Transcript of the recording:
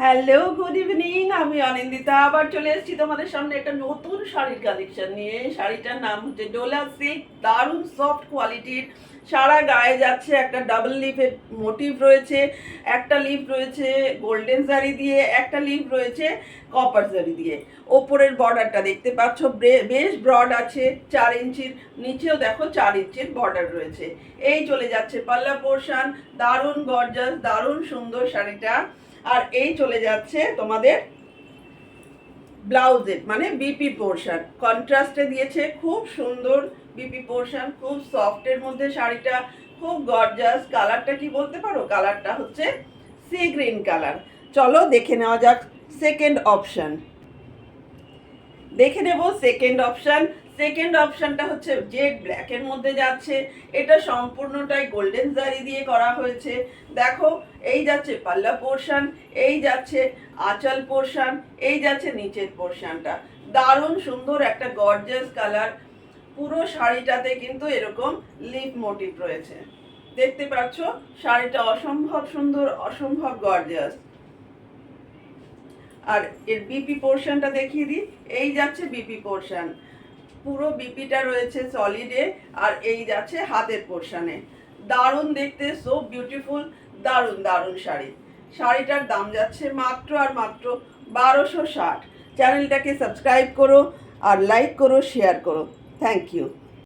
Hello, good evening. আমি অনিন্দিতা আবার চলে এসেছি তোমাদের সামনে একটা নতুন শাড়ির কালেকশন নিয়ে। শাড়িটার নাম হচ্ছে ডোলা সিল্ক, দারুণ সফট কোয়ালিটির, সারা গায়ে যাচ্ছে। একটা ডাবল লিফের মোটিভ রয়েছে, একটা লিফ রয়েছে গোল্ডেন জারি দিয়ে, একটা লিফ রয়েছে কপার জারি দিয়ে। ওপরের বর্ডারটা দেখতে পাচ্ছ বেশ ব্রড আছে, 4 ইঞ্চির, নিচেও দেখো 4 ইঞ্চির বর্ডার রয়েছে। এই চলে যাচ্ছে পাল্লা পোর্শন, দারুণ গর্জাস, দারুণ সুন্দর শাড়িটা। আর এই চলে যাচ্ছে তোমাদের ব্লাউজের মানে বিপি পোর্শন, কন্ট্রাস্টে দিয়েছে, খুব সুন্দর বিপি পোর্শন, খুব সফটের মধ্যে শাড়িটা, খুব গর্জাস। কালারটা কি বলতে পারো? কালারটা হচ্ছে সি গ্রিন কালার। চলো দেখে নেওয়া যাক সেকেন্ড অপশন। দেখে নেব সেকেন্ড অপশন। সেকেন্ড অপশনটা হচ্ছে জেড ব্ল্যাকের মধ্যে যাচ্ছে। এটা সম্পূর্ণটাই গোল্ডেন জারি দিয়ে করা হয়েছে। দেখো, এই যাচ্ছে পাল্লা পোর্শন, এই যাচ্ছে আঁচল পোর্শন, এই যাচ্ছে নিচের পোর্শনটা। দারুণ সুন্দর একটা গর্জিয়াস কালার। পুরো শাড়িটাতে কিন্তু এরকম লিফ মোটিভ রয়েছে। দেখতে পাচ্ছ শাড়িটা অসম্ভব সুন্দর, অসম্ভব গর্জিয়াস। আর এর বিপি পোর্শনটা দেখিয়ে দিই। এই যাচ্ছে বিপি পোর্শন, পুরো বিপিটা রয়েছে সলিডে, আর এই যাচ্ছে হাতের পোর্শনে। দারুণ দেখতে, সো বিউটিফুল, দারুণ দারুণ শাড়ি। শাড়িটার দাম যাচ্ছে মাত্র আর মাত্র 1260। চ্যানেলটাকে সাবস্ক্রাইব করো, আর লাইক করো, শেয়ার করো। Thank you.